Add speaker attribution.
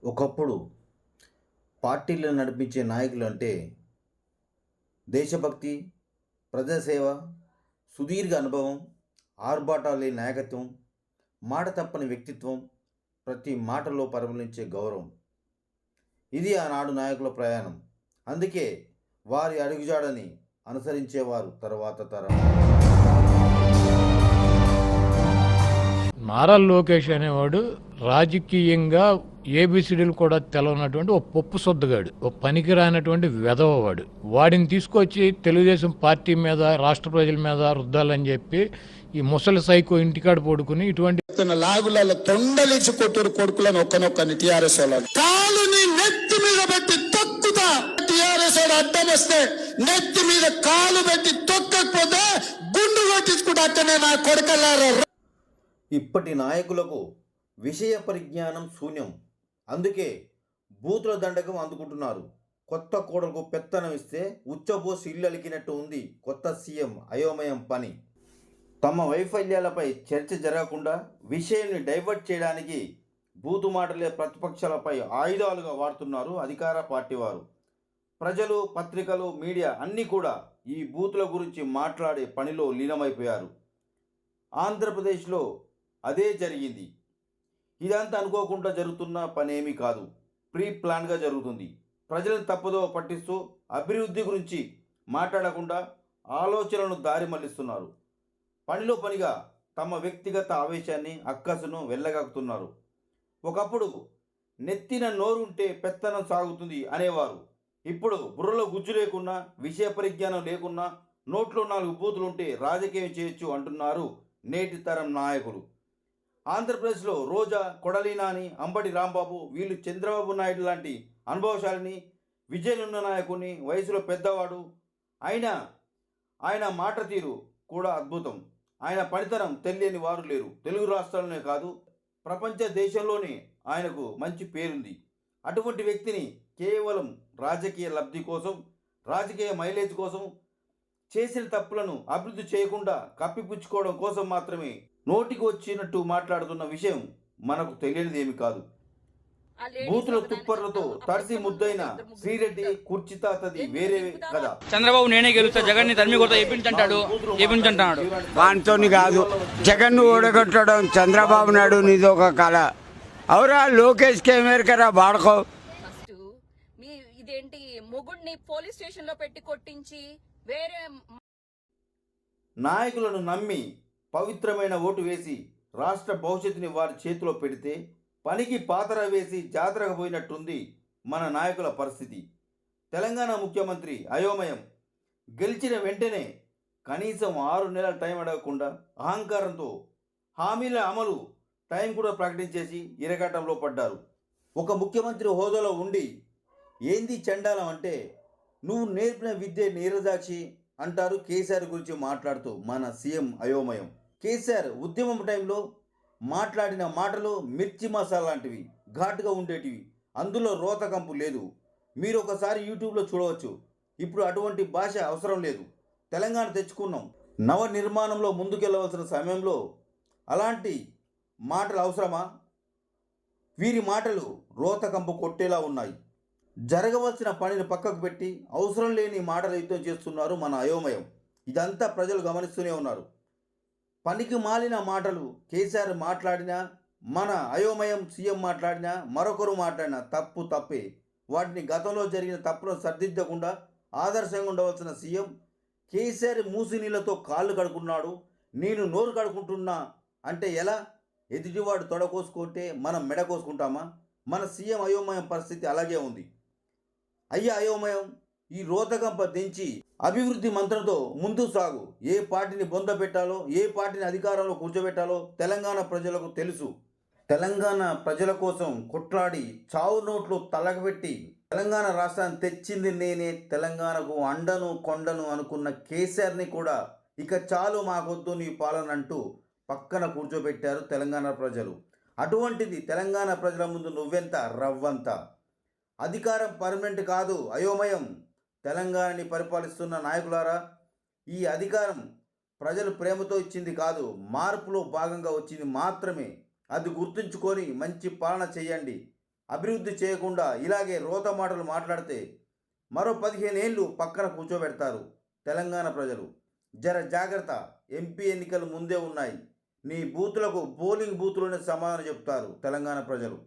Speaker 1: ఒకప్పుడు పార్టీలను నడిపించే నాయకులు అంటే దేశభక్తి, ప్రజాసేవ, సుదీర్ఘ అనుభవం, ఆర్భాటాలు లేని నాయకత్వం, మాట తప్పని వ్యక్తిత్వం, ప్రతి మాటలో పరిమళించే గౌరవం. ఇది ఆనాడు నాయకుల ప్రయాణం. అందుకే వారి అడుగుజాడని అనుసరించేవారు తర్వాత తరం.
Speaker 2: నారా లోకేష్ అనేవాడు రాజకీయంగా ఏబిసిడీలు కూడా తెలవనటువంటి ఓ పప్పు సొద్దుగాడు, ఓ పనికిరానటువంటి వెధవవాడు. వాడిని తీసుకొచ్చి తెలుగుదేశం పార్టీ మీద, రాష్ట్ర ప్రజల మీద రుద్దాలని చెప్పి ఈ ముసలి సైకో ఇంటికాడ పడుకుని ఇటువంటి
Speaker 3: లాగులలో తొండలిచి కొట్టురు కొడుకులను ఒక్కనొక్కని టిఆర్ఎస్ వాళ్ళు కాలుని నెత్తి మీద పెట్టి తొక్కుతా. టిఆర్ఎస్ వాడు అడ్డం వస్తే నెత్తి మీద కాలు పెట్టి తొక్కకపోతే గుండు కొట్టించుకుంటా. అట్టనే నా కొడుకల్లారా.
Speaker 1: ఇప్పటి నాయకులకు విషయ పరిజ్ఞానం శూన్యం. అందుకే బూతుల దండకం అందుకుంటున్నారు. కొత్త కోడలకు పెత్తనం ఇస్తే ఉచ్చబోసి ఇల్లు అలికినట్టు ఉంది కొత్త సీఎం అయోమయం పని. తమ వైఫల్యాలపై చర్చ జరగకుండా విషయాన్ని డైవర్ట్ చేయడానికి బూతు మాటలే ప్రతిపక్షాలపై ఆయుధాలుగా వాడుతున్నారు అధికార పార్టీ వారు. ప్రజలు, పత్రికలు, మీడియా అన్నీ కూడా ఈ బూతుల గురించి మాట్లాడే పనిలో లీనమైపోయారు. ఆంధ్రప్రదేశ్లో అదే జరిగింది. ఇదంతా అనుకోకుండా జరుగుతున్న పనేమీ కాదు, ప్రీ ప్లాన్గా జరుగుతుంది. ప్రజలను తప్పుదో పట్టిస్తూ అభివృద్ధి గురించి మాట్లాడకుండా ఆలోచనలను దారి మళ్లిస్తున్నారు. పనిలో పనిగా తమ వ్యక్తిగత ఆవేశాన్ని, అక్కసును వెళ్ళగక్కుతున్నారు. ఒకప్పుడు నెత్తిన నోరుంటే పెత్తనం సాగుతుంది అనేవారు. ఇప్పుడు బుర్రలో గుజ్జు లేకున్నా, విషయ పరిజ్ఞానం లేకున్నా, నోట్లో 4 బూతులుంటే రాజకీయం చేయొచ్చు అంటున్నారు నేటి తరం నాయకులు. ఆంధ్రప్రదేశ్లో రోజా, కొడాలి నాని, అంబటి రాంబాబు వీళ్ళు చంద్రబాబు నాయుడు లాంటి అనుభవశాలిని, విజయనున్న నాయకుని, వయసులో పెద్దవాడు. అయినా ఆయన మాట తీరు కూడా అద్భుతం. ఆయన పనితనం తెలియని వారు లేరు. తెలుగు రాష్ట్రాలనే కాదు, ప్రపంచ దేశంలోనే ఆయనకు మంచి పేరుంది. అటువంటి వ్యక్తిని కేవలం రాజకీయ లబ్ధి కోసం, రాజకీయ మైలేజ్ కోసం, చేసిన తప్పులను అభివృద్ధి చేయకుండా కప్పిపుచ్చుకోవడం కోసం మాత్రమే నోటికి వచ్చినట్టు మాట్లాడుతున్న విషయం మనకు తెలియనిదేమి కాదు. బూతుల తుప్పర్లతో తడిసి ముద్దైన శ్రీరెడ్డి కుర్చితాతది వేరే కదా.
Speaker 4: చంద్రబాబు నేనే గెలుస్తా, జగన్ ని తరిమి కొడతా చెప్పించంటాడు.
Speaker 5: వానితోని కాదు, జగన్ ను ఓడగొట్టడం చంద్రబాబు నాయుడు నీది ఒక కళ. అవురా లోకేష్ కే మేరకరా బాడుకో.
Speaker 6: ఫస్ట్ మీ ఇదేంటి మొగుడిని పోలీస్ స్టేషన్ లో పెట్టి కొట్టించి వేరే
Speaker 1: నాయకులను నమ్మి పవిత్రమైన ఓటు వేసి రాష్ట్ర భవిష్యత్తుని వారి చేతిలో పెడితే పనికి పాతర వేసి జాతరకు పోయినట్టుంది మన నాయకుల పరిస్థితి. తెలంగాణ ముఖ్యమంత్రి అయోమయం. గెలిచిన వెంటనే కనీసం 6 నెలల టైం అడగకుండా అహంకారంతో హామీల అమలు టైం కూడా ప్రకటించేసి ఇరగటంలో పడ్డారు. ఒక ముఖ్యమంత్రి హోదాలో ఉండి ఏంది చండాలం అంటే నువ్వు నేర్పిన విద్య నీరజాక్షి అంటారు కేసీఆర్ గురించి మాట్లాడుతూ మన సీఎం అయోమయం. కేసీఆర్ ఉద్యమం టైంలో మాట్లాడిన మాటలు మిర్చి మసాలా లాంటివి, ఘాటుగా ఉండేటివి. అందులో రోతకంపు లేదు. మీరు ఒకసారి యూట్యూబ్లో చూడవచ్చు. ఇప్పుడు అటువంటి భాష అవసరం లేదు. తెలంగాణ తెచ్చుకున్నాం. నవ నిర్మాణంలో ముందుకెళ్ళవలసిన సమయంలో అలాంటి మాటలు అవసరమా? వీరి మాటలు రోతకంపు కొట్టేలా ఉన్నాయి. జరగవలసిన పనిని పక్కకు పెట్టి అవసరం లేని మాటలు యుద్ధం చేస్తున్నారు మన అయోమయం. ఇదంతా ప్రజలు గమనిస్తూనే ఉన్నారు. పనికి మాలిన మాటలు కేసీఆర్ మాట్లాడినా, మన అయోమయం సీఎం మాట్లాడినా, మరొకరు మాట్లాడినా తప్పే. వాటిని గతంలో జరిగిన తప్పులను సరిదిద్దకుండా ఆదర్శంగా ఉండవలసిన సీఎం కేసీఆర్ మూసి నీళ్ళతో కాళ్ళు కడుకున్నాడు. నేను నోరు కడుకుంటున్నా అంటే ఎలా? ఎదుటివాడు తొడకోసుకుంటే మనం మెడ కోసుకుంటామా? మన సీఎం అయోమయం పరిస్థితి అలాగే ఉంది. అయ్యా అయోమయం, ఈ రోతకంప దించి అభివృద్ధి మంత్రంతో ముందు సాగు. ఏ పార్టీని బొంద పెట్టాలో, ఏ పార్టీని అధికారంలో కూర్చోబెట్టాలో తెలంగాణ ప్రజలకు తెలుసు. తెలంగాణ ప్రజల కోసం కొట్లాడి చావు నోట్లు తలగబెట్టి తెలంగాణ రాష్ట్రాన్ని తెచ్చింది నేనే, తెలంగాణకు అండను కొండను అనుకున్న కేసీఆర్ని కూడా ఇక చాలు మాకొద్దు నీ పాలన అంటూ పక్కన కూర్చోబెట్టారు తెలంగాణ ప్రజలు. అటువంటిది తెలంగాణ ప్రజల ముందు నువ్వెంత రవ్వంత. అధికారం పర్మనెంట్ కాదు అయోమయం. తెలంగాణని పరిపాలిస్తున్న నాయకులారా, ఈ అధికారం ప్రజలు ప్రేమతో ఇచ్చింది కాదు, మార్పులో భాగంగా వచ్చింది మాత్రమే. అది గుర్తుంచుకొని మంచి పాలన చేయండి. అభివృద్ధి చేయకుండా ఇలాగే రోత మాటలు మాట్లాడితే మరో 15 ఏళ్ళు పక్కన కూర్చోబెడతారు తెలంగాణ ప్రజలు. జర జాగ్రత్త, ఎంపీ ఎన్నికలు ముందే ఉన్నాయి. నీ బూతులకు పోలింగ్ బూతులోనే సమాధానం చెప్తారు తెలంగాణ ప్రజలు.